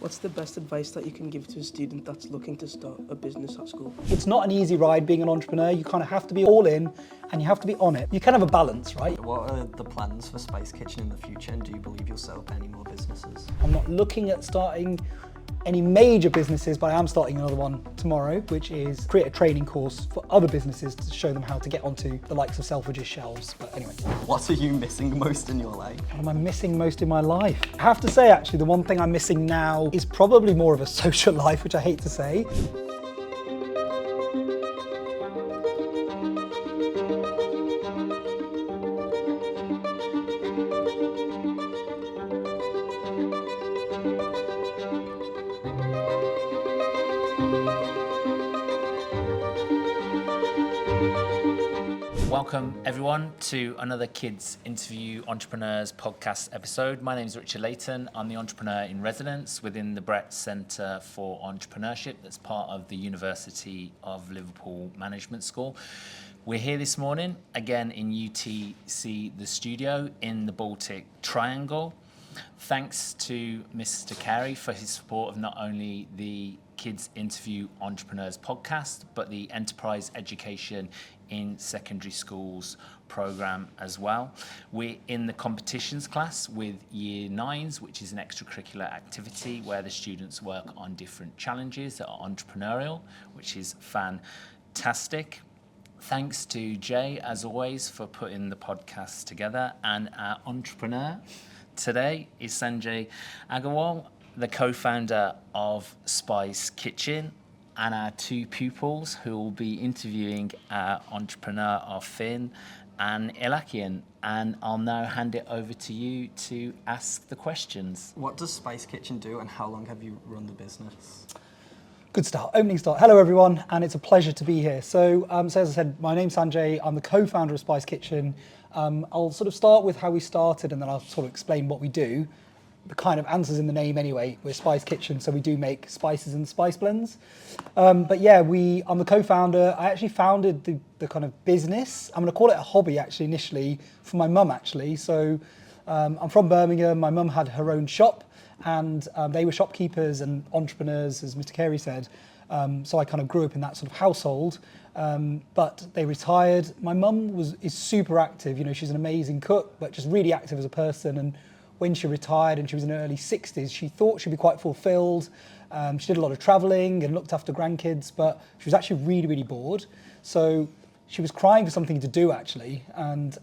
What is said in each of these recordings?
What's the best advice that you can give to a student that's looking to start a business at school? It's not an easy ride being an entrepreneur. You kind of have to be all in and you have to be on it. You can have a balance, right? What are the plans for Spice Kitchen in the future, and do you believe you'll set up any more businesses? I'm not looking at starting any major businesses, but I am starting another one tomorrow, which is create a training course for other businesses to show them how to get onto the likes of Selfridges shelves. But anyway. What are you missing most in your life? What am I missing most in my life? I have to say, actually, the one thing I'm missing now is probably more of a social life, which I hate to say. Welcome everyone to another Kids Interview Entrepreneurs podcast episode. My name is Richard Layton. I'm the entrepreneur in residence within the Brett Centre for Entrepreneurship that's part of the University of Liverpool Management School. We're here this morning again in UTC, the studio in the Baltic Triangle. Thanks to Mr. Carey for his support of not only the Kids Interview Entrepreneurs podcast, but the Enterprise Education in Secondary Schools program as well. We're in the competitions class with Year 9s, which is an extracurricular activity where the students work on different challenges that are entrepreneurial, which is fantastic. Thanks to Jay, as always, for putting the podcast together. And our entrepreneur today is Sanjay Agarwal, the co-founder of Spice Kitchen, and our two pupils who will be interviewing our entrepreneur are Finn and Elakian. And I'll now hand it over to you to ask the questions. What does Spice Kitchen do, and how long have you run the business? Good start, opening start. Hello everyone, and it's a pleasure to be here. So as I said, my name's Sanjay. I'm the co-founder of Spice Kitchen. I'll sort of start with how we started, and then I'll sort of explain what we do. The kind of answers in the name anyway. We're Spice Kitchen, so we do make spices and spice blends. But yeah, I'm the co-founder. I actually founded the kind of business. I'm going to call it a hobby actually initially for my mum actually. So I'm from Birmingham. My mum had her own shop, and they were shopkeepers and entrepreneurs, as Mr. Carey said. So I kind of grew up in that sort of household. But they retired. My mum is super active. You know, she's an amazing cook, but just really active as a person. And when she retired and she was in her early 60s, she thought she'd be quite fulfilled. She did a lot of traveling and looked after grandkids, but she was actually really, really bored. So she was crying for something to do actually. And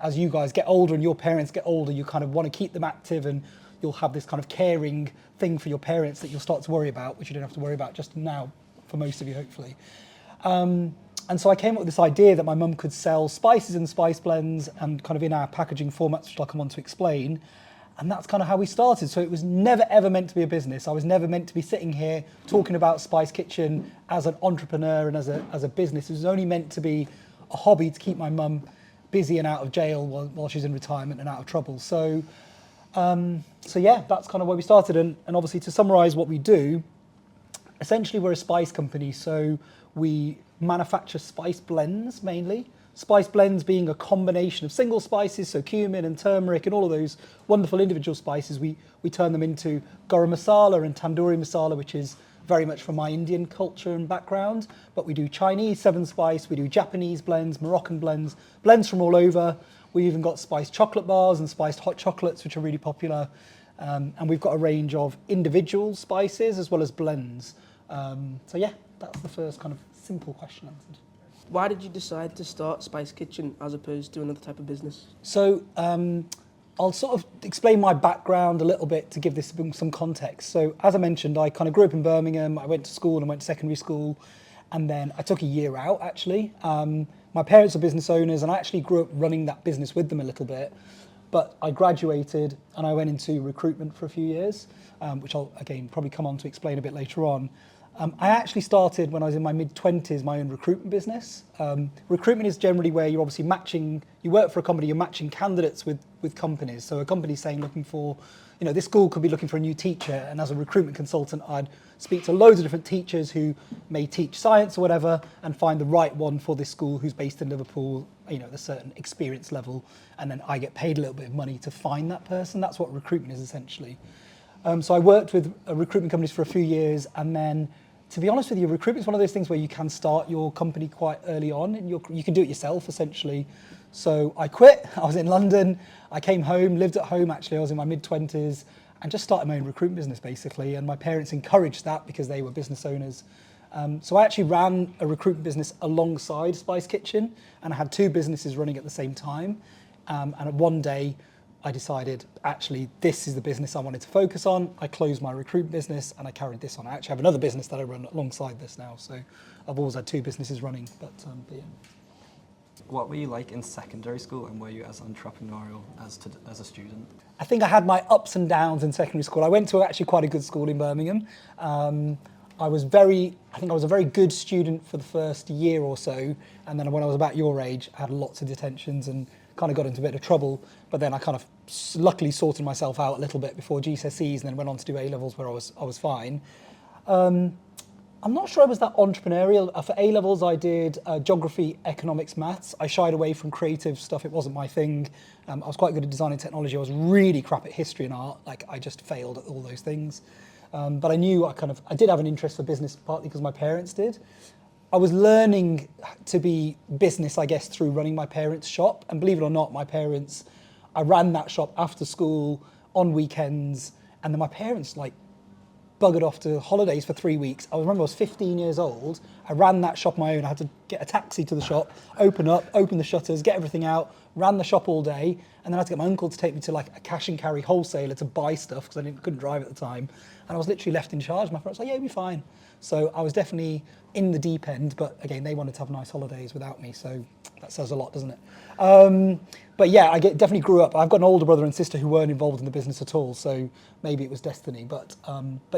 as you guys get older and your parents get older, you kind of want to keep them active, and you'll have this kind of caring thing for your parents that you'll start to worry about, which you don't have to worry about just now for most of you, hopefully. And so I came up with this idea that my mum could sell spices and spice blends and kind of in our packaging formats, which I'll come on to explain. And that's kind of how we started. So it was never, ever meant to be a business. I was never meant to be sitting here talking about Spice Kitchen as an entrepreneur and as a business. It was only meant to be a hobby to keep my mum busy and out of jail while she's in retirement and out of trouble. So yeah, that's kind of where we started. And obviously to summarize what we do, essentially we're a spice company. So we manufacture spice blends mainly. Spice blends being a combination of single spices, so cumin and turmeric and all of those wonderful individual spices. We turn them into garam masala and tandoori masala, which is very much from my Indian culture and background. But we do Chinese 7-spice, we do Japanese blends, Moroccan blends, blends from all over. We've even got spiced chocolate bars and spiced hot chocolates, which are really popular. And we've got a range of individual spices as well as blends. So yeah, that's the first kind of simple question answered. Why did you decide to start Spice Kitchen as opposed to another type of business? So I'll sort of explain my background a little bit to give this some context. So as I mentioned, I kind of grew up in Birmingham. I went to school and went to secondary school, and then I took a year out actually. My parents are business owners, and I actually grew up running that business with them a little bit. But I graduated and I went into recruitment for a few years, which I'll again probably come on to explain a bit later on. I actually started when I was in my mid-20s my own recruitment business. Recruitment is generally where you're obviously matching, you work for a company, you're matching candidates with companies. So a company's saying looking for, you know, this school could be looking for a new teacher, and as a recruitment consultant I'd speak to loads of different teachers who may teach science or whatever and find the right one for this school who's based in Liverpool, you know, at a certain experience level, and then I get paid a little bit of money to find that person. That's what recruitment is essentially. So I worked with recruitment companies for a few years, and then, to be honest with you, recruitment is one of those things where you can start your company quite early on, and you can do it yourself, essentially. So I quit. I was in London. I came home, lived at home, actually. I was in my mid-20s, and just started my own recruitment business, basically. And my parents encouraged that because they were business owners. So I actually ran a recruitment business alongside Spice Kitchen, and I had two businesses running at the same time. And one day, I decided, actually, this is the business I wanted to focus on. I closed my recruitment business and I carried this on. I actually have another business that I run alongside this now. So I've always had two businesses running, but yeah. What were you like in secondary school, and were you as entrepreneurial as a student? I think I had my ups and downs in secondary school. I went to actually quite a good school in Birmingham. I was a very good student for the first year or so. And then when I was about your age, I had lots of detentions and kind of got into a bit of trouble, but then I kind of luckily sorted myself out a little bit before GCSEs, and then went on to do A-levels where I was fine. I'm not sure I was that entrepreneurial. For A-levels, I did geography, economics, maths. I shied away from creative stuff. It wasn't my thing. I was quite good at design and technology. I was really crap at history and art. Like, I just failed at all those things. But I knew I did have an interest for business, partly because my parents did. I was learning to be business, I guess, through running my parents' shop. And believe it or not, I ran that shop after school, on weekends, and then my parents buggered off to holidays for 3 weeks. I remember I was 15 years old. I ran that shop on my own. I had to get a taxi to the shop, open the shutters, get everything out, ran the shop all day, and then I had to get my uncle to take me to a cash and carry wholesaler to buy stuff because I couldn't drive at the time. And I was literally left in charge. My parents were like, yeah, you'll be fine. So I was definitely in the deep end, but again, they wanted to have nice holidays without me, so that says a lot, doesn't it? But yeah, I definitely grew up. I've got an older brother and sister who weren't involved in the business at all, so maybe it was destiny. But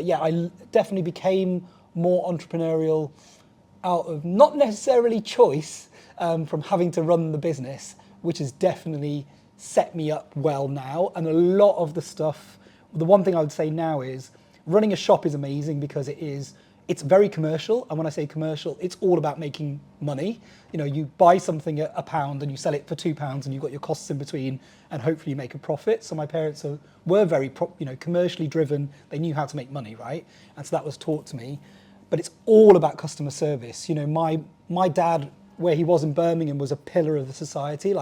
yeah, I definitely became more entrepreneurial out of not necessarily choice, from having to run the business, which has definitely set me up well now. And a lot of the stuff, the one thing I would say now is running a shop is amazing because it's very commercial, and when I say commercial, it's all about making money. You buy something at £1 and you sell it for £2, and you've got your costs in between, and hopefully you make a profit. So my parents were very commercially driven. They knew how to make money, right? And so that was taught to me. But it's all about customer service. My dad, where he was in Birmingham, was a pillar of the society.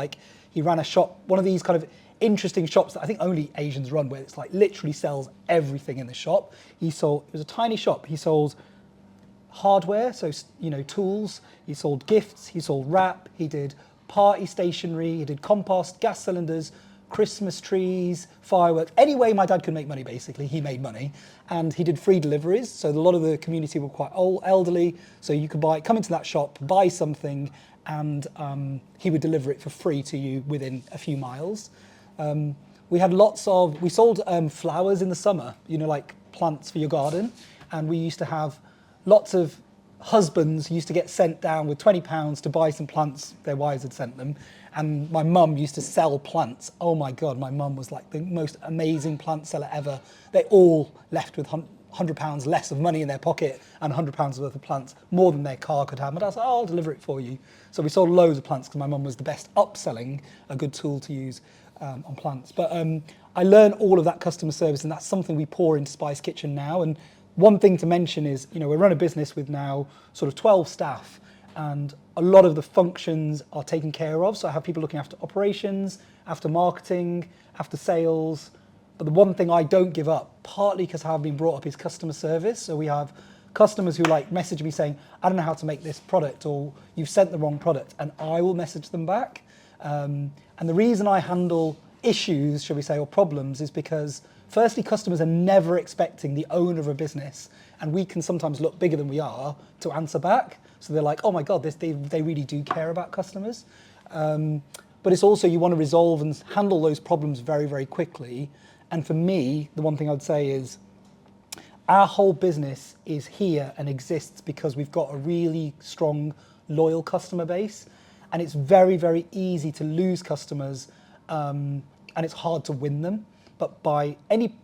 He ran a shop, one of these kind of interesting shops that I think only Asians run, where it's literally sells everything in the shop. It was a tiny shop. He sold hardware, so tools. He sold gifts. He sold wrap. He did party stationery. He did compost, gas cylinders, Christmas trees, fireworks. Any way my dad could make money, basically, he made money. And he did free deliveries. So a lot of the community were quite old, elderly. So you could come into that shop, buy something, and he would deliver it for free to you within a few miles. We sold flowers in the summer, plants for your garden. And we used to have lots of husbands used to get sent down with £20 to buy some plants their wives had sent them. And my mum used to sell plants. Oh my God, my mum was the most amazing plant seller ever. They all left with £100 less of money in their pocket and £100 worth of plants, more than their car could have. And I was like, I'll deliver it for you. So we sold loads of plants because my mum was the best upselling a good tool to use on plants. But I learned all of that customer service, and that's something we pour into Spice Kitchen now. And one thing to mention is, we run a business with now sort of 12 staff, and a lot of the functions are taken care of. So I have people looking after operations, after marketing, after sales. But the one thing I don't give up, partly because how I've been brought up, is customer service. So we have customers who message me saying, I don't know how to make this product, or you've sent the wrong product, and I will message them back. And the reason I handle issues, shall we say, or problems, is because firstly, customers are never expecting the owner of a business, and we can sometimes look bigger than we are, to answer back. So they're like, oh my God, they really do care about customers. But it's also, you want to resolve and handle those problems very, very quickly. And for me, the one thing I would say is, our whole business is here and exists because we've got a really strong, loyal customer base. And it's very, very easy to lose customers, and it's hard to win them. But by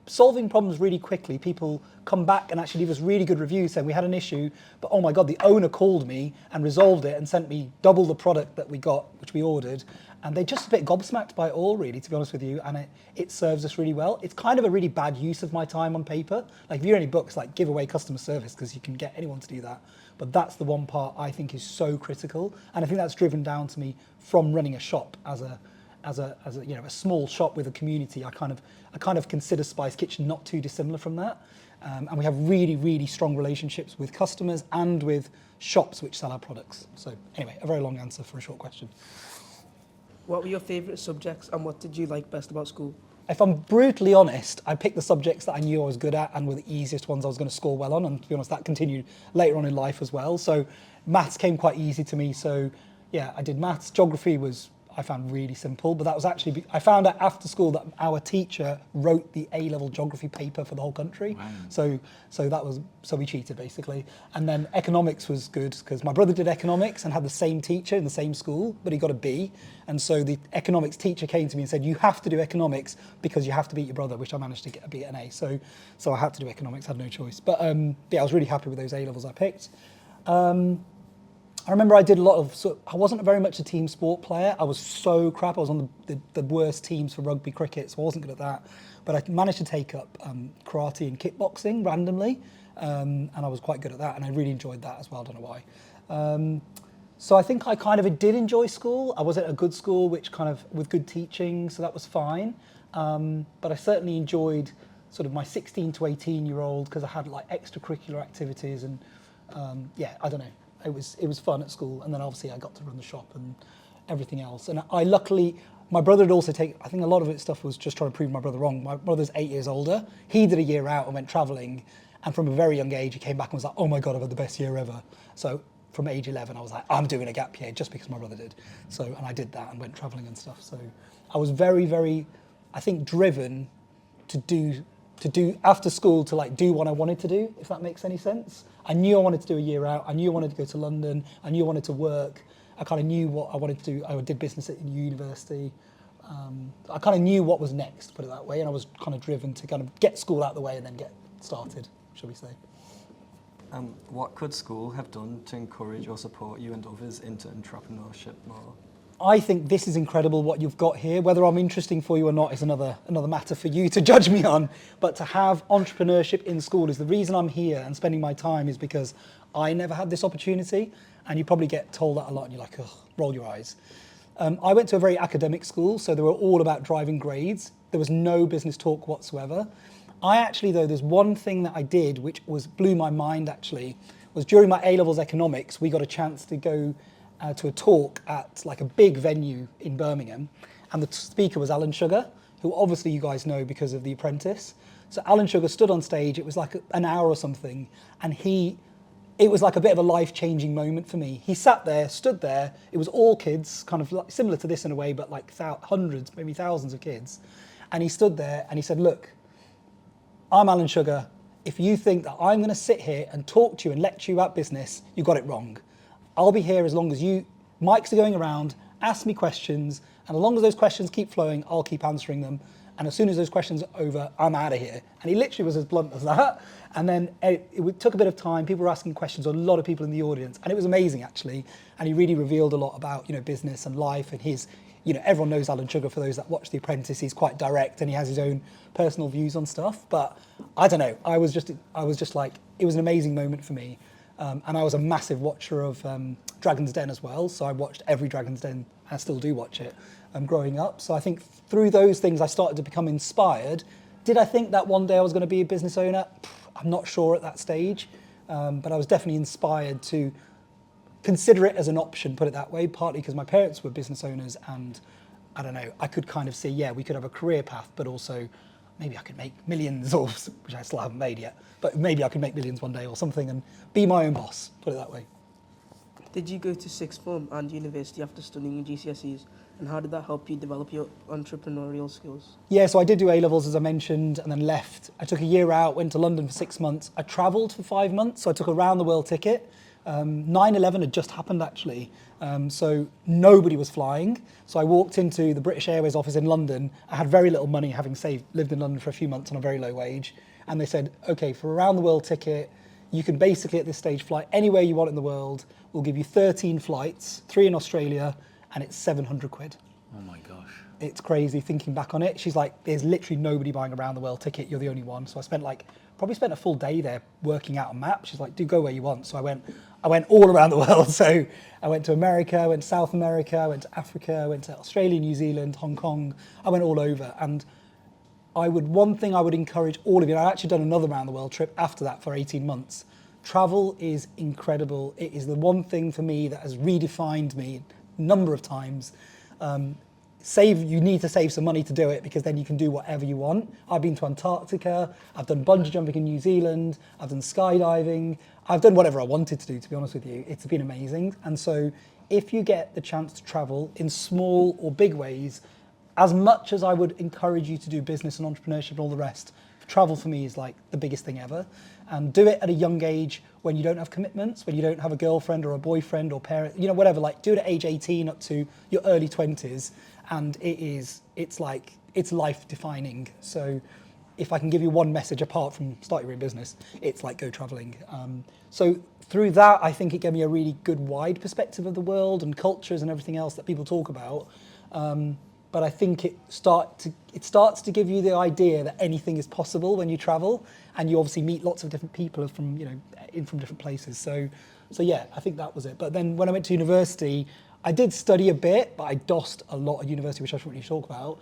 solving problems really quickly, people come back and actually leave us really good reviews saying we had an issue, but oh my God, the owner called me and resolved it and sent me double the product that we got, which we ordered. And they're just a bit gobsmacked by it all, really, to be honest with you, and it serves us really well. It's kind of a really bad use of my time on paper. Like, if you read any books, like, give away customer service, because you can get anyone to do that. But that's the one part I think is so critical, and I think that's driven down to me from running a shop as a a small shop with a community. I kind of consider Spice Kitchen not too dissimilar from that, and we have really, really strong relationships with customers and with shops which sell our products. So anyway, a very long answer for a short question. What were your favourite subjects and what did you like best about school? If I'm brutally honest, I picked the subjects that I knew I was good at and were the easiest ones I was going to score well on, and to be honest, that continued later on in life as well. So maths came quite easy to me, so yeah, I did maths. Geography I found really simple, but that was actually, I found out after school that our teacher wrote the A-level geography paper for the whole country. Wow. So we cheated basically. And then economics was good because my brother did economics and had the same teacher in the same school, but he got a B. And so the economics teacher came to me and said, you have to do economics because you have to beat your brother, which I managed to get a B and A. So I had to do economics, had no choice. But yeah, I was really happy with those A-levels I picked. I remember I did I wasn't very much a team sport player. I was so crap. I was on the worst teams for rugby, cricket, so I wasn't good at that. But I managed to take up karate and kickboxing randomly, and I was quite good at that, and I really enjoyed that as well, I don't know why. So I think I kind of did enjoy school. I was at a good school, which kind of, with good teaching, so that was fine. But I certainly enjoyed sort of my 16 to 18-year-old because I had like extracurricular activities and yeah, I don't know. It was fun at school, and then obviously I got to run the shop and everything else. And I luckily, my brother had also taken, I think a lot of it stuff was just trying to prove my brother wrong. My brother's 8 years older. He did a year out and went traveling, and from a very young age he came back and was like, oh my God, I've had the best year ever. So from age 11 I was like, I'm doing a gap year just because my brother did. So, and I did that and went traveling and stuff. So I was very, very, I think, driven to do after school, to like do what I wanted to do, if that makes any sense. I knew I wanted to do a year out. I knew I wanted to go to London. I knew I wanted to work. I kind of knew what I wanted to do. I did business at university. I kind of knew what was next, put it that way, and I was kind of driven to kind of get school out of the way and then get started, shall we say. What could school have done to encourage or support you and others into entrepreneurship more? I think this is incredible what you've got here. Whether I'm interesting for you or not is another matter for you to judge me on. But to have entrepreneurship in school is the reason I'm here and spending my time, is because I never had this opportunity. And you probably get told that a lot and you're like, ugh, roll your eyes. I went to a very academic school, so they were all about driving grades. There was no business talk whatsoever. I actually, though, there's one thing that I did which blew my mind actually, was during my A-levels economics, we got a chance to go to a talk at like a big venue in Birmingham, and the speaker was Alan Sugar, who obviously you guys know because of The Apprentice. So Alan Sugar stood on stage, it was like an hour or something, and it was like a bit of a life-changing moment for me. He sat there, stood there, it was all kids, kind of like similar to this in a way, but like hundreds, maybe thousands of kids. And he stood there and he said, look, I'm Alan Sugar. If you think that I'm going to sit here and talk to you and lecture you about business, you got it wrong. I'll be here as long as mics are going around, ask me questions, and as long as those questions keep flowing, I'll keep answering them. And as soon as those questions are over, I'm out of here. And he literally was as blunt as that. And then it took a bit of time. People were asking questions, a lot of people in the audience, and it was amazing actually. And he really revealed a lot about, business and life and his, everyone knows Alan Sugar, for those that watch The Apprentice. He's quite direct and he has his own personal views on stuff. But I don't know, I was just like, it was an amazing moment for me. And I was a massive watcher of Dragon's Den as well. So I watched every Dragon's Den, I still do watch it, growing up. So I think through those things, I started to become inspired. Did I think that one day I was going to be a business owner? I'm not sure at that stage, but I was definitely inspired to consider it as an option, put it that way, partly because my parents were business owners, and I don't know, I could kind of see, yeah, we could have a career path, but also maybe I could make millions, or which I still haven't made yet, but maybe I could make millions one day or something and be my own boss, put it that way. Did you go to sixth form and university after studying GCSEs? And how did that help you develop your entrepreneurial skills? Yeah, so I did do A-levels, as I mentioned, and then left. I took a year out, went to London for 6 months. I travelled for 5 months, so I took a round-the-world ticket. 9/11 had just happened, actually, so nobody was flying. So I walked into the British Airways office in London. I had very little money, having lived in London for a few months on a very low wage. And they said, OK, for a round-the-world ticket, you can basically at this stage fly anywhere you want in the world. We'll give you 13 flights, 3 in Australia, and it's 700 quid. Oh my gosh. It's crazy thinking back on it. She's like, there's literally nobody buying a round the world ticket. You're the only one. So I probably spent a full day there working out a map. She's like, do go where you want. So I went all around the world. So I went to America, I went to South America, I went to Africa, I went to Australia, New Zealand, Hong Kong. I went all over. And one thing I would encourage all of you, and I've actually done another round the world trip after that for 18 months. Travel is incredible. It is the one thing for me that has redefined me a number of times. You need to save some money to do it, because then you can do whatever you want. I've been to Antarctica, I've done bungee jumping in New Zealand, I've done skydiving, I've done whatever I wanted to do, to be honest with you. It's been amazing. And so if you get the chance to travel in small or big ways, as much as I would encourage you to do business and entrepreneurship and all the rest, travel for me is like the biggest thing ever. And do it at a young age when you don't have commitments, when you don't have a girlfriend or a boyfriend or parent, whatever, like do it at age 18 up to your early 20s. And it's life defining. So if I can give you one message apart from start your own business, it's like go traveling. So through that, I think it gave me a really good wide perspective of the world and cultures and everything else that people talk about. But I think it starts to give you the idea that anything is possible when you travel, and you obviously meet lots of different people from different places. So yeah, I think that was it. But then when I went to university, I did study a bit, but I DOSed a lot at university, which I shouldn't really talk about.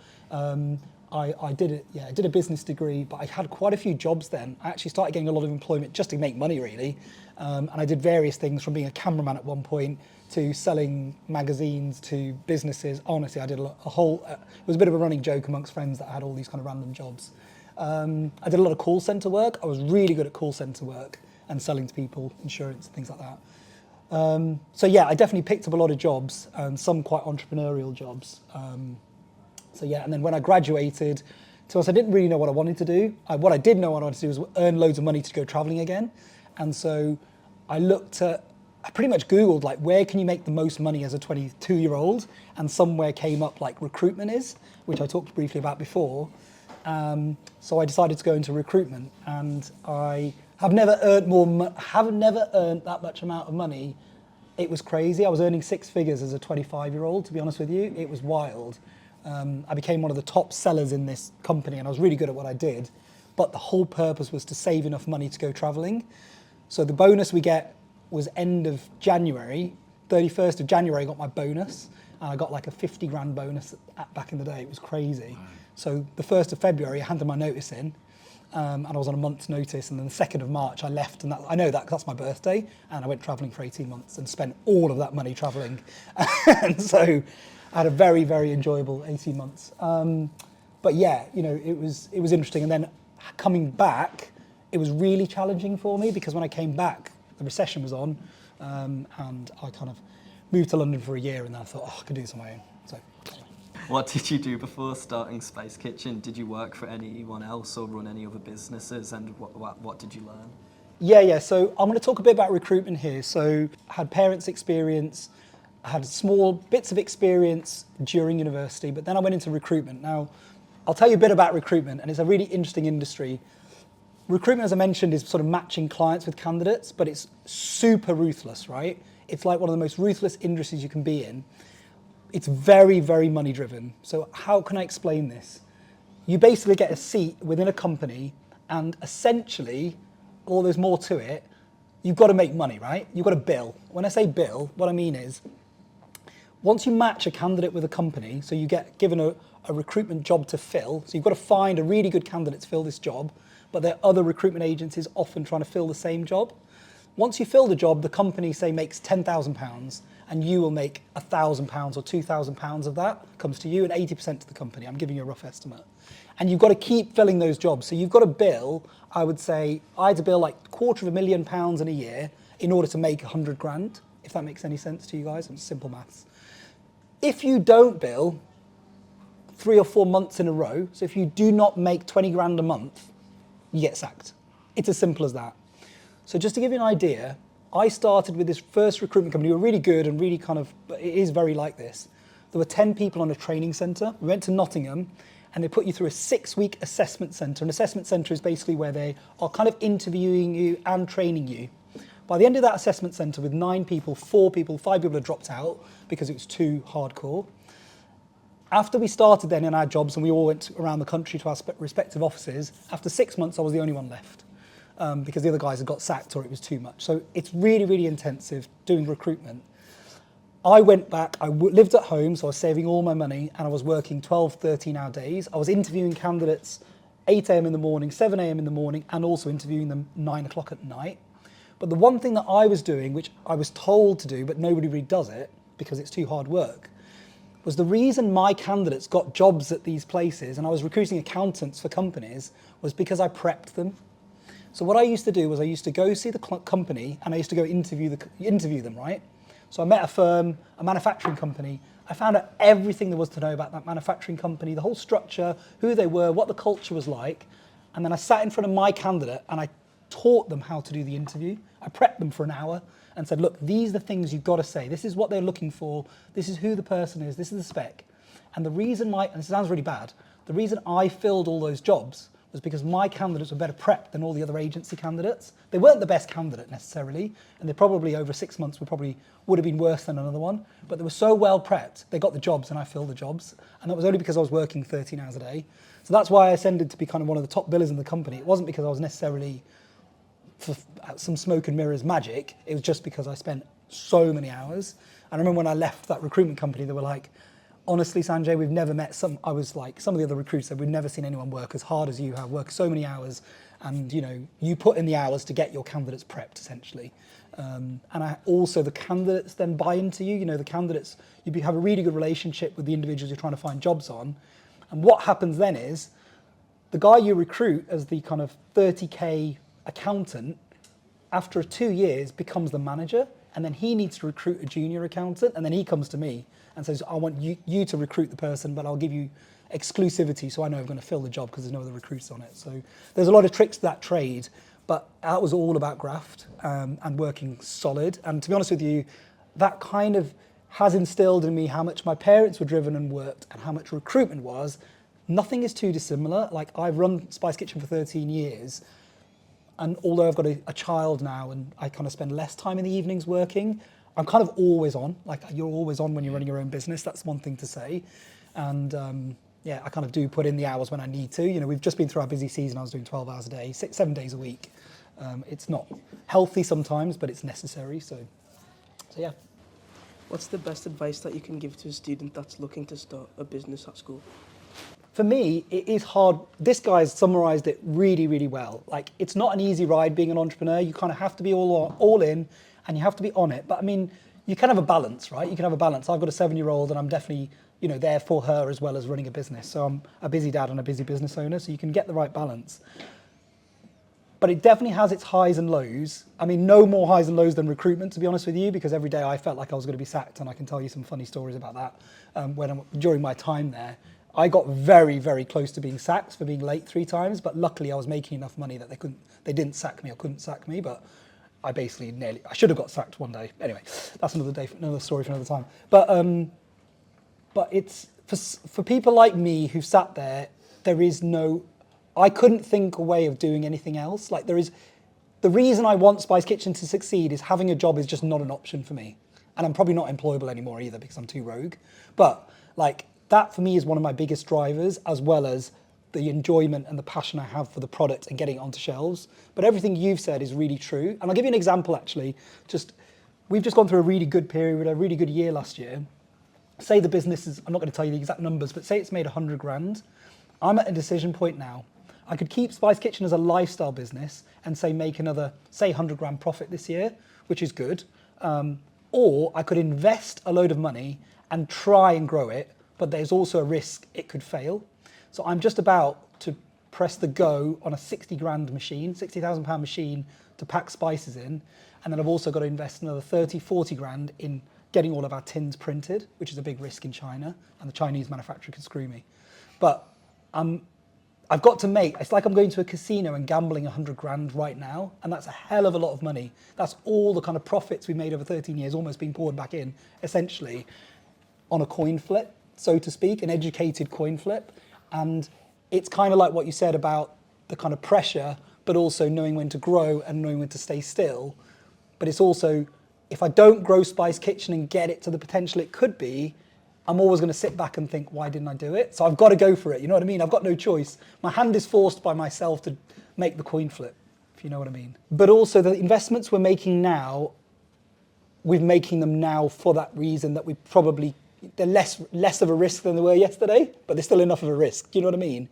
I did a business degree, but I had quite a few jobs then. I actually started getting a lot of employment just to make money, really. And I did various things, from being a cameraman at one point to selling magazines to businesses. Honestly, I did it was a bit of a running joke amongst friends that I had all these kind of random jobs. I did a lot of call centre work. I was really good at call centre work and selling to people, insurance, things like that. So yeah, I definitely picked up a lot of jobs, and some quite entrepreneurial jobs. So yeah, and then when I graduated, I didn't really know what I wanted to do. What I did know what I wanted to do was earn loads of money to go traveling again. And so I pretty much Googled, like, where can you make the most money as a 22-year-old? And somewhere came up like recruitment is, which I talked briefly about before. So I decided to go into recruitment, and I have never earned that much amount of money. It was crazy. I was earning six figures as a 25-year-old, to be honest with you. It was wild. I became one of the top sellers in this company, and I was really good at what I did. But the whole purpose was to save enough money to go traveling. So the bonus we get was end of January, 31st of January, I got my bonus. And I got like a 50 grand bonus back in the day. It was crazy. Wow. So the 1st of February, I handed my notice in. And I was on a month's notice, and then the 2nd of March I left, and I know that 'cause that's my birthday, and I went travelling for 18 months and spent all of that money travelling. And so I had a very, very enjoyable 18 months. But yeah, it was interesting. And then coming back, it was really challenging for me, because when I came back, the recession was on, and I kind of moved to London for a year, and then I thought, I could do this on my own. So. What did you do before starting Spice Kitchen? Did you work for anyone else or run any other businesses, and what did you learn? Yeah, so I'm going to talk a bit about recruitment here. So I had parents' experience, I had small bits of experience during university, but then I went into recruitment. Now, I'll tell you a bit about recruitment, and it's a really interesting industry. Recruitment, as I mentioned, is sort of matching clients with candidates, but it's super ruthless, right? It's like one of the most ruthless industries you can be in. It's very, very money driven. So how can I explain this? You basically get a seat within a company, and essentially, although there's more to it, you've got to make money, right? You've got to bill. When I say bill, what I mean is, once you match a candidate with a company, so you get given a recruitment job to fill, so you've got to find a really good candidate to fill this job, but there are other recruitment agencies often trying to fill the same job. Once you fill the job, the company, say, makes £10,000, and you will make £1,000 or £2,000 of that comes to you, and 80% to the company. I'm giving you a rough estimate. And you've got to keep filling those jobs. So you've got to bill, I would say, I had to bill like £250,000 in a year in order to make 100 grand, if that makes any sense to you guys. It's simple maths. If you don't bill 3 or 4 months in a row, so if you do not make 20 grand a month, you get sacked. It's as simple as that. So just to give you an idea, I started with this first recruitment company. We were really good and really but it is very like this. There were 10 people on a training centre. We went to Nottingham, and they put you through a 6-week assessment centre. An assessment centre is basically where they are kind of interviewing you and training you. By the end of that assessment centre, with 9 people, 5 people had dropped out because it was too hardcore. After we started then in our jobs and we all went around the country to our respective offices, after 6 months I was the only one left because the other guys had got sacked or it was too much. So it's really, really intensive doing recruitment. I went back, lived at home, so I was saving all my money and I was working 12, 13-hour days. I was interviewing candidates 8 a.m. in the morning, 7 a.m. in the morning, and also interviewing them 9 o'clock at night. But the one thing that I was doing, which I was told to do, but nobody really does it because it's too hard work, was the reason my candidates got jobs at these places and I was recruiting accountants for companies was because I prepped them. So what I used to do was I used to go see the company and I used to go interview them, right? So I met a firm, a manufacturing company. I found out everything there was to know about that manufacturing company, the whole structure, who they were, what the culture was like. And then I sat in front of my candidate and I taught them how to do the interview. I prepped them for an hour and said, look, these are the things you've got to say. This is what they're looking for. This is who the person is. This is the spec. And the reason and it sounds really bad, the reason I filled all those jobs was because my candidates were better prepped than all the other agency candidates. They weren't the best candidate necessarily, and they probably over 6 months would have been worse than another one, but they were so well prepped, they got the jobs and I filled the jobs. And that was only because I was working 13 hours a day. So that's why I ascended to be kind of one of the top billers in the company. It wasn't because I was necessarily for some smoke and mirrors magic. It was just because I spent so many hours. I remember when I left that recruitment company, they were like, honestly, Sanjay, we've never met some of the other recruiters said, we've never seen anyone work as hard as you have, work so many hours, and you put in the hours to get your candidates prepped, essentially. And the candidates then buy into you. The candidates, you have a really good relationship with the individuals you're trying to find jobs on. And what happens then is, the guy you recruit as the kind of 30K accountant, after 2 years becomes the manager, and then he needs to recruit a junior accountant, and then he comes to me and says, I want you to recruit the person, but I'll give you exclusivity so I know I'm going to fill the job because there's no other recruits on it. So there's a lot of tricks to that trade, but that was all about graft and working solid. And to be honest with you, that kind of has instilled in me how much my parents were driven and worked and how much recruitment was. Nothing is too dissimilar. Like, I've run Spice Kitchen for 13 years, and although I've got a child now and I kind of spend less time in the evenings working, I'm kind of always on. Like, you're always on when you're running your own business. That's one thing to say. And I kind of do put in the hours when I need to. We've just been through our busy season. I was doing 12 hours a day, 7 days a week. It's not healthy sometimes, but it's necessary. So yeah. What's the best advice that you can give to a student that's looking to start a business at school? For me, it is hard. This guy's summarized it really, really well. Like, it's not an easy ride being an entrepreneur. You kind of have to be all in, and you have to be on it. But I mean, you can have a balance, right? You can have a balance. I've got a 7-year-old and I'm definitely, there for her as well as running a business. So I'm a busy dad and a busy business owner. So you can get the right balance. But it definitely has its highs and lows. I mean, no more highs and lows than recruitment, to be honest with you, because every day I felt like I was going to be sacked, and I can tell you some funny stories about that during my time there. I got very, very close to being sacked for being late 3 times, but luckily I was making enough money that they didn't sack me or couldn't sack me, but I should have got sacked one day. Anyway, that's another story for another time. But it's, for people like me who've sat there, I couldn't think a way of doing anything else. Like, the reason I want Spice Kitchen to succeed is having a job is just not an option for me. And I'm probably not employable anymore either because I'm too rogue. But that for me is one of my biggest drivers, as well as the enjoyment and the passion I have for the product and getting it onto shelves. But everything you've said is really true. And I'll give you an example, actually. We've just gone through a really good period, a really good year last year. Say the business is, I'm not going to tell you the exact numbers, but say it's made 100 grand. I'm at a decision point now. I could keep Spice Kitchen as a lifestyle business and make another, 100 grand profit this year, which is good. Or I could invest a load of money and try and grow it, but there's also a risk it could fail. So I'm just about to press the go on a 60 grand machine, £60,000 machine to pack spices in. And then I've also got to invest another 30, 40 grand in getting all of our tins printed, which is a big risk in China, and the Chinese manufacturer can screw me. But I've got to it's like I'm going to a casino and gambling 100 grand right now, and that's a hell of a lot of money. That's all the kind of profits we made over 13 years almost being poured back in, essentially, on a coin flip, so to speak, an educated coin flip. And it's kind of like what you said about the kind of pressure, but also knowing when to grow and knowing when to stay still. But it's also, if I don't grow Spice Kitchen and get it to the potential it could be, I'm always going to sit back and think, why didn't I do it? So I've got to go for it. You know what I mean? I've got no choice. My hand is forced by myself to make the coin flip, if you know what I mean. But also the investments we're making now, we're making them now for that reason that they're less of a risk than they were yesterday, but they're still enough of a risk. Do you know what I mean?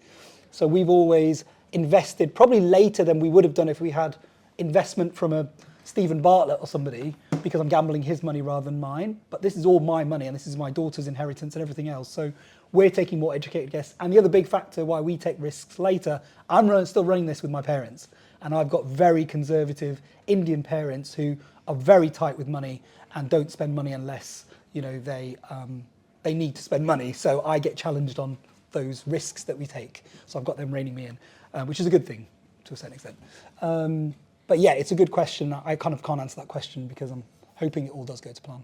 So we've always invested probably later than we would have done if we had investment from a Stephen Bartlett or somebody, because I'm gambling his money rather than mine. But this is all my money, and this is my daughter's inheritance and everything else. So we're taking more educated guesses. And the other big factor why we take risks later, I'm still running this with my parents, and I've got very conservative Indian parents who are very tight with money and don't spend money unless they need to spend money. So I get challenged on those risks that we take. So I've got them reining me in, which is a good thing to a certain extent. But yeah, it's a good question. I kind of can't answer that question because I'm hoping it all does go to plan.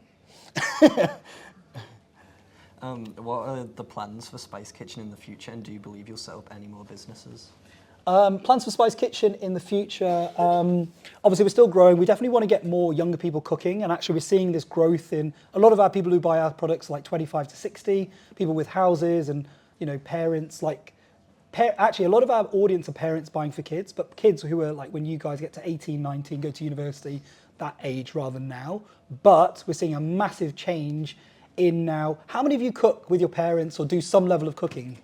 What are the plans for Spice Kitchen in the future, and do you believe you'll set up any more businesses? Plans for Spice Kitchen in the future, obviously we're still growing. We definitely want to get more younger people cooking, and actually we're seeing this growth in a lot of our people who buy our products, like 25 to 60, people with houses and parents. Actually, a lot of our audience are parents buying for kids, but kids who are like when you guys get to 18, 19, go to university, that age rather than now. But we're seeing a massive change in now. How many of you cook with your parents or do some level of cooking?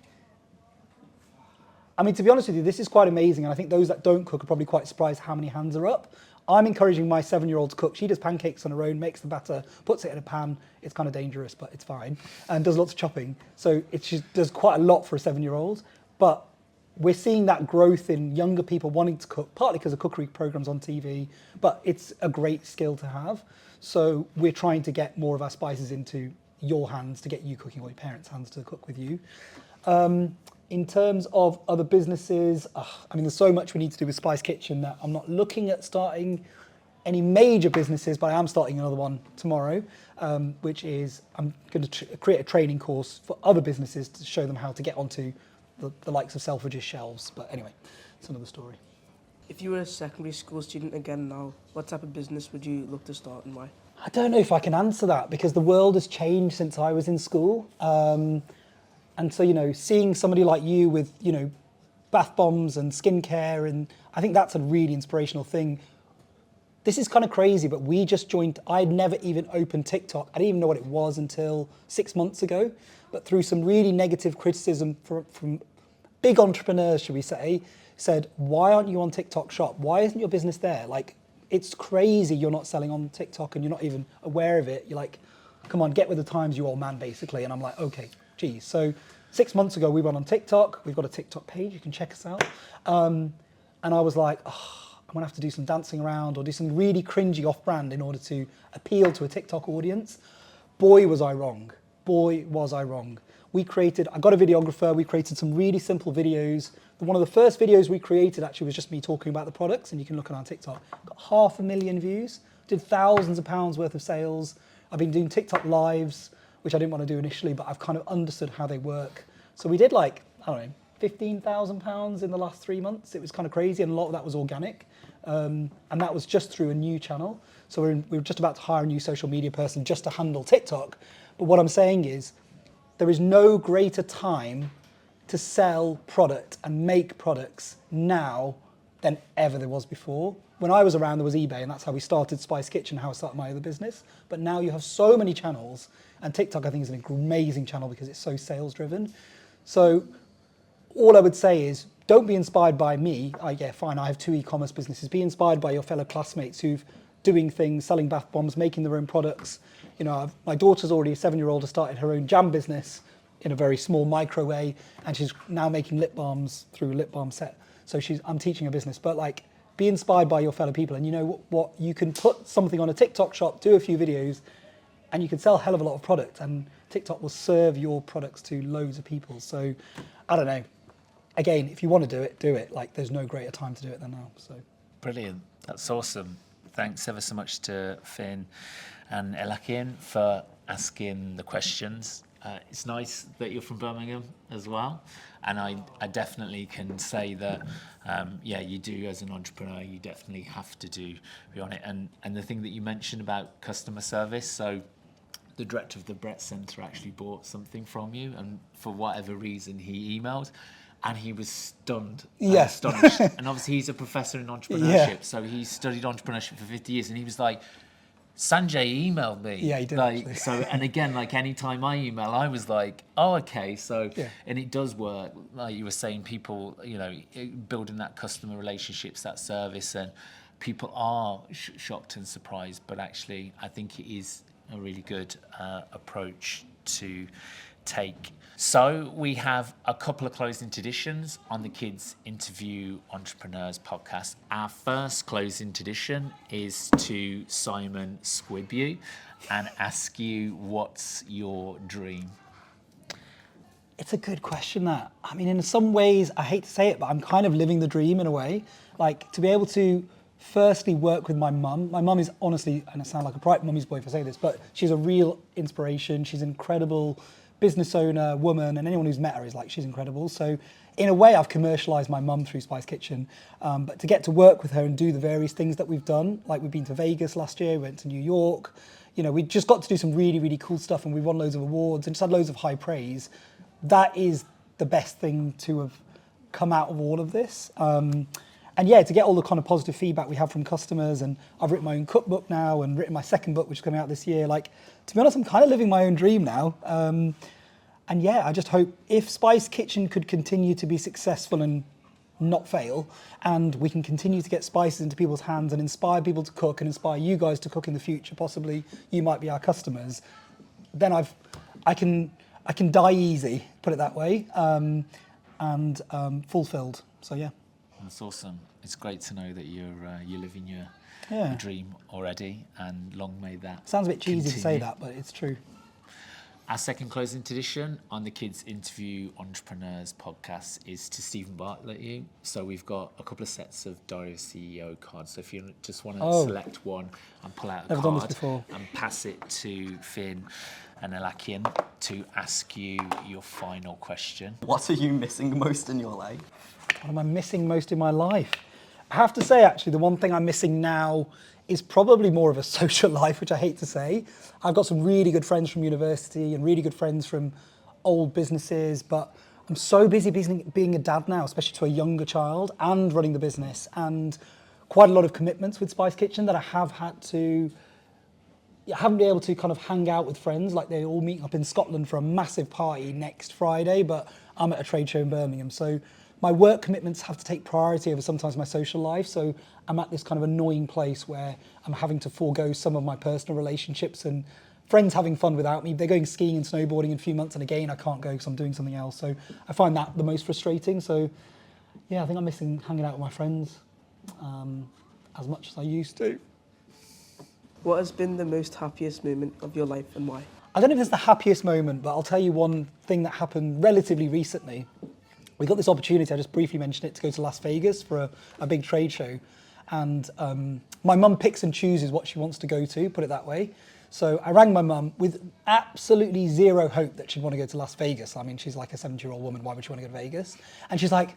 I mean, to be honest with you, this is quite amazing, and I think those that don't cook are probably quite surprised how many hands are up. I'm encouraging my 7-year-old to cook. She does pancakes on her own, makes the batter, puts it in a pan. It's kind of dangerous, but it's fine, and does lots of chopping. So she does quite a lot for a 7-year-old. But we're seeing that growth in younger people wanting to cook, partly because of cookery programs on TV, but it's a great skill to have. So we're trying to get more of our spices into your hands to get you cooking, or your parents' hands to cook with you. In terms of other businesses, I mean, there's so much we need to do with Spice Kitchen that I'm not looking at starting any major businesses, but I am starting another one tomorrow, which is I'm going to create a training course for other businesses to show them how to get onto the likes of Selfridge's shelves. But anyway, it's another story. If you were a secondary school student again now, what type of business would you look to start and why? I don't know if I can answer that because the world has changed since I was in school. And so, seeing somebody like you with, bath bombs and skincare, and I think that's a really inspirational thing. This is kind of crazy, but we just joined. I'd never even opened TikTok. I didn't even know what it was until 6 months ago. But through some really negative criticism from big entrepreneurs, should we say, said, why aren't you on TikTok Shop? Why isn't your business there? Like, it's crazy you're not selling on TikTok and you're not even aware of it. You're like, come on, get with the times, you old man, basically. And I'm like, okay, geez. So 6 months ago, we went on TikTok. We've got a TikTok page. You can check us out. And I was like, I'm going to have to do some dancing around or do some really cringy off-brand in order to appeal to a TikTok audience. Boy, was I wrong. Boy, was I wrong. I got a videographer. We created some really simple videos. One of the first videos we created actually was just me talking about the products, and you can look on our TikTok. Got 500,000 views, did thousands of pounds worth of sales. I've been doing TikTok lives, which I didn't want to do initially, but I've kind of understood how they work. So we did £15,000 in the last 3 months. It was kind of crazy, and a lot of that was organic. And that was just through a new channel. So we're just about to hire a new social media person just to handle TikTok. But what I'm saying is, there is no greater time to sell product and make products now than ever there was before. When I was around, there was eBay, and that's how we started Spice Kitchen, how I started my other business. But now you have so many channels, and TikTok, I think, is an amazing channel because it's so sales driven. So all I would say is, don't be inspired by me. Yeah, fine, I have 2 e-commerce businesses. Be inspired by your fellow classmates who've doing things, selling bath bombs, making their own products. My daughter's already a 7-year-old, has started her own jam business in a very small micro way, and she's now making lip balms through a lip balm set. So I'm teaching her business, but be inspired by your fellow people. And you know what, you can put something on a TikTok shop, do a few videos, and you can sell a hell of a lot of product, and TikTok will serve your products to loads of people. So I don't know. Again, if you want to do it, do it. There's no greater time to do it than now. So Brilliant. That's awesome. Thanks ever so much to Finn and Elakian for asking the questions. It's nice that you're from Birmingham as well. And I definitely can say that, you do as an entrepreneur, you definitely have to be on it. And the thing that you mentioned about customer service, so the director of the Brett Centre actually bought something from you, and for whatever reason he emailed, and he was stunned, and astonished. And obviously he's a professor in entrepreneurship, so he studied entrepreneurship for 50 years, and he was like, Sanjay emailed me. Yeah, he did. Like, so, and again, like any time I email, I was like, oh, okay. So, and it does work. Like you were saying, people, you know, building that customer relationships, that service, and people are shocked and surprised. But actually, I think it is a really good approach to take. So we have a couple of closing traditions on the Kids Interview Entrepreneurs podcast. Our first closing tradition is to Simon squib you and ask you, what's your dream? It's a good question, that. I mean, in some ways, I hate to say it, but I'm kind of living the dream in a way. Like, to be able to firstly work with my mum. My mum is honestly, and I sound like a bright mummy's boy if I say this, but she's a real inspiration. She's an incredible business owner, woman, and anyone who's met her is like, she's incredible. So in a way, I've commercialised my mum through Spice Kitchen, but to get to work with her and do the various things that we've done, like we've been to Vegas last year, we went to New York, you know, we just got to do some really, really cool stuff, and we won loads of awards and just had loads of high praise. That is the best thing to have come out of all of this. And yeah, to get all the kind of positive feedback we have from customers, and I've written my own cookbook now and written my second book, which is coming out this year. Like, to be honest, I'm kind of living my own dream now. And yeah, I just hope if Spice Kitchen could continue to be successful and not fail, and we can continue to get spices into people's hands and inspire people to cook and inspire you guys to cook in the future, possibly you might be our customers, then I can die easy, put it that way, and fulfilled. So yeah. That's awesome. It's great to know that you're living your dream already, and long may that sounds a bit cheesy continue. to say that, but it's true. Our second closing tradition on the Kids Interview Entrepreneurs podcast is to Stephen Bartlett you. So we've got a couple of sets of Diary of a CEO cards. So if you just want to select one and pull out a Never done this card before. and pass it to Finn and Elakian to ask you your final question. What are you missing most in your life? What am I missing most in my life? I have to say, actually, the one thing I'm missing now is probably more of a social life, which I hate to say. I've got some really good friends from university and really good friends from old businesses, but I'm so busy being a dad now, especially to a younger child, and running the business, and quite a lot of commitments with Spice Kitchen that I haven't been able to kind of hang out with friends. Like, they're all meeting up in Scotland for a massive party next Friday, but I'm at a trade show in Birmingham. So my work commitments have to take priority over sometimes my social life. So I'm at this kind of annoying place where I'm having to forego some of my personal relationships, and friends having fun without me. They're going skiing and snowboarding in a few months, and again, I can't go because I'm doing something else. So I find that the most frustrating. So yeah, I think I'm missing hanging out with my friends as much as I used to. What has been the most happiest moment of your life, and why? I don't know if it's the happiest moment, but I'll tell you one thing that happened relatively recently. We got this opportunity, I just briefly mentioned it, to go to Las Vegas for a big trade show. And my mum picks and chooses what she wants to go to, put it that way. So I rang my mum with absolutely zero hope that she'd want to go to Las Vegas. I mean, she's like a 70-year-old woman, why would she want to go to Vegas? And she's like,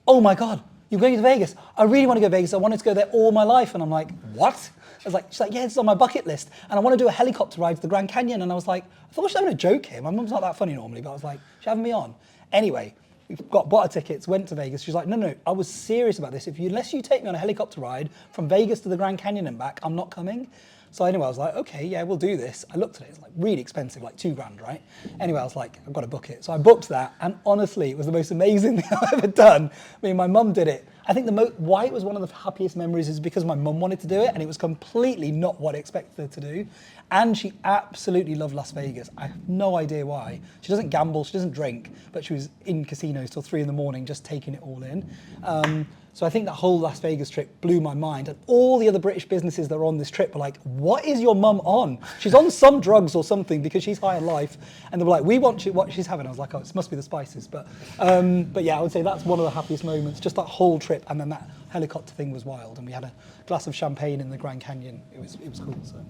oh my God, you're going to Vegas? I really want to go to Vegas, I wanted to go there all my life. And I'm like, what? She's like, yeah, it's on my bucket list. And I want to do a helicopter ride to the Grand Canyon. And I was like, I thought she was having a joke here. My mum's not that funny normally, but I was like, she's having me on. Anyway, we bought our tickets, went to Vegas. She's like, no, I was serious about this. Unless you take me on a helicopter ride from Vegas to the Grand Canyon and back, I'm not coming. So anyway, I was like, okay, yeah, we'll do this. I looked at it, it's like really expensive, like $2,000, right? Anyway, I was like, I've got to book it. So I booked that, and honestly, it was the most amazing thing I've ever done. I mean, my mum did it. I think why it was one of the happiest memories is because my mum wanted to do it, and it was completely not what I expected her to do. And she absolutely loved Las Vegas. I have no idea why. She doesn't gamble, she doesn't drink, but she was in casinos till 3 a.m, just taking it all in. So I think that whole Las Vegas trip blew my mind. And all the other British businesses that were on this trip were like, what is your mum on? She's on some drugs or something because she's high in life. And they were like, we want what she's having. I was like, oh, it must be the spices. But yeah, I would say that's one of the happiest moments, just that whole trip. And then that helicopter thing was wild. And we had a glass of champagne in the Grand Canyon. It was cool, so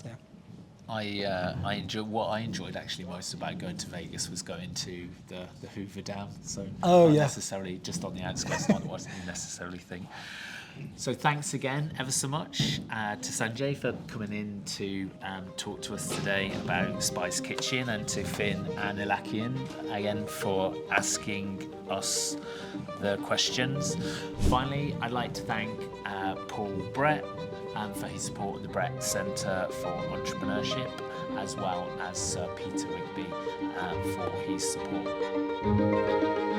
yeah. What I enjoyed actually most about going to Vegas was going to the Hoover Dam. So not necessarily just on the outskirts, not what you necessarily think. So thanks again ever so much to Sanjay for coming in to talk to us today about Spice Kitchen, and to Finn and Ilakian again for asking us the questions. Finally, I'd like to thank Paul Brett for his support at the Brett Centre for Entrepreneurship, as well as Sir Peter Rigby for his support.